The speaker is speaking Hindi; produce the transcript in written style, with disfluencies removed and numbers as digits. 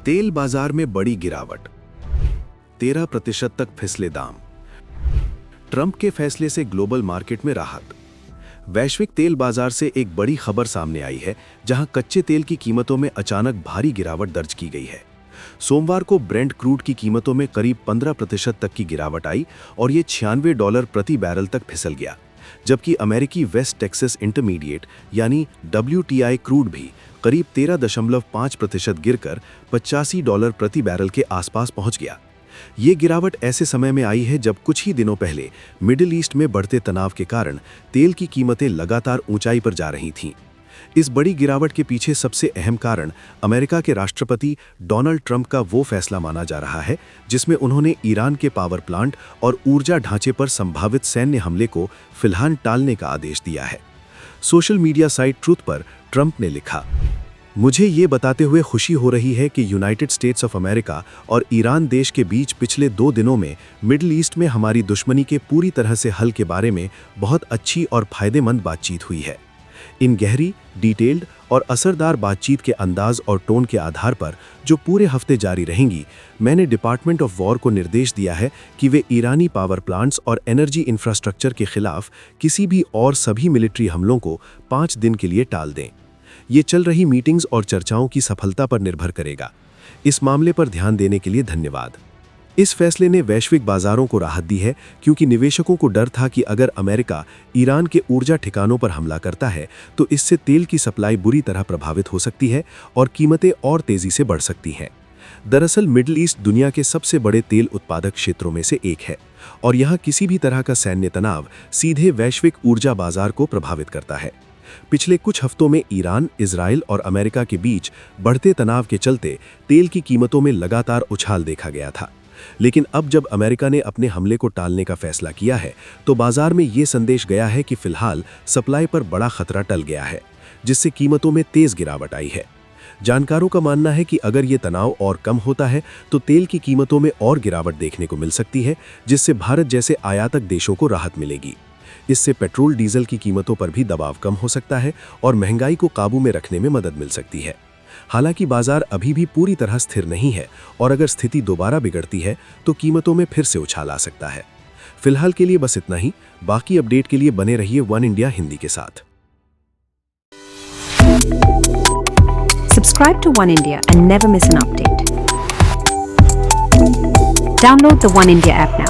तेल बाजार में बड़ी गिरावट, 13% तक फिसले दाम। ट्रंप के फैसले से ग्लोबल मार्केट में राहत। वैश्विक तेल बाजार से एक बड़ी खबर सामने आई है, जहां कच्चे तेल की कीमतों में अचानक भारी गिरावट दर्ज की गई है। सोमवार को ब्रेंट क्रूड की कीमतों में करीब 15% तक की गिरावट आई और ये $96 प्रति बैरल तक फिसल गया, जबकि अमेरिकी वेस्ट टेक्सास इंटरमीडिएट यानी WTI क्रूड भी करीब 13.5% गिरकर $85 प्रति बैरल के आसपास पहुंच गया। ये गिरावट ऐसे समय में आई है जब कुछ ही दिनों पहले मिडिल ईस्ट में बढ़ते तनाव के कारण तेल की कीमतें लगातार ऊंचाई पर जा रही थीं। इस बड़ी गिरावट के पीछे सबसे अहम कारण अमेरिका के राष्ट्रपति डोनाल्ड ट्रंप का वो फैसला माना जा रहा है, जिसमें उन्होंने ईरान के पावर प्लांट और ऊर्जा ढांचे पर संभावित सैन्य हमले को फिलहाल टालने का आदेश दिया है। सोशल मीडिया साइट ट्रूथ पर ट्रंप ने लिखा, मुझे ये बताते हुए खुशी हो रही है कि यूनाइटेड स्टेट्स ऑफ अमेरिका और ईरान देश के बीच पिछले 2 दिनों में मिडिल ईस्ट में हमारी दुश्मनी के पूरी तरह से हल के बारे में बहुत अच्छी और फायदेमंद बातचीत हुई है। इन गहरी, डिटेल्ड और असरदार बातचीत के अंदाज और टोन के आधार पर जो पूरे हफ्ते जारी रहेंगी, मैंने डिपार्टमेंट ऑफ वॉर को निर्देश दिया है कि वे ईरानी पावर प्लांट्स और एनर्जी इंफ्रास्ट्रक्चर के खिलाफ किसी भी और सभी मिलिट्री हमलों को 5 दिन के लिए टाल दें। ये चल रही मीटिंग्स और चर्चाओं की सफलता पर निर्भर करेगा। इस मामले पर ध्यान देने के लिए धन्यवाद। इस फैसले ने वैश्विक बाजारों को राहत दी है, क्योंकि निवेशकों को डर था कि अगर अमेरिका ईरान के ऊर्जा ठिकानों पर हमला करता है तो इससे तेल की सप्लाई बुरी तरह प्रभावित हो सकती है और कीमतें और तेजी से बढ़ सकती हैं। दरअसल मिडिल ईस्ट दुनिया के सबसे बड़े तेल उत्पादक क्षेत्रों में से एक है और यहाँ किसी भी तरह का सैन्य तनाव सीधे वैश्विक ऊर्जा बाजार को प्रभावित करता है। पिछले कुछ हफ्तों में ईरान, इजराइल और अमेरिका के बीच बढ़ते तनाव के चलते तेल की कीमतों में लगातार उछाल देखा गया था। लेकिन अब जब अमेरिका ने अपने हमले को टालने का फैसला किया है, तो बाजार में ये संदेश गया है कि फिलहाल सप्लाई पर बड़ा खतरा टल गया है, जिससे कीमतों में तेज गिरावट आई है। जानकारों का मानना है कि अगर ये तनाव और कम होता है तो तेल की कीमतों में और गिरावट देखने को मिल सकती है, जिससे भारत जैसे आयातक देशों को राहत मिलेगी। इससे पेट्रोल डीजल की कीमतों पर भी दबाव कम हो सकता है और महंगाई को काबू में रखने में मदद मिल सकती है। हालांकि बाजार अभी भी पूरी तरह स्थिर नहीं है और अगर स्थिति दोबारा बिगड़ती है तो कीमतों में फिर से उछाल आ सकता है। फिलहाल के लिए बस इतना ही। बाकी अपडेट के लिए बने रहिए वन इंडिया हिंदी के साथ। Subscribe to One India and never miss an update. Download the One India app now.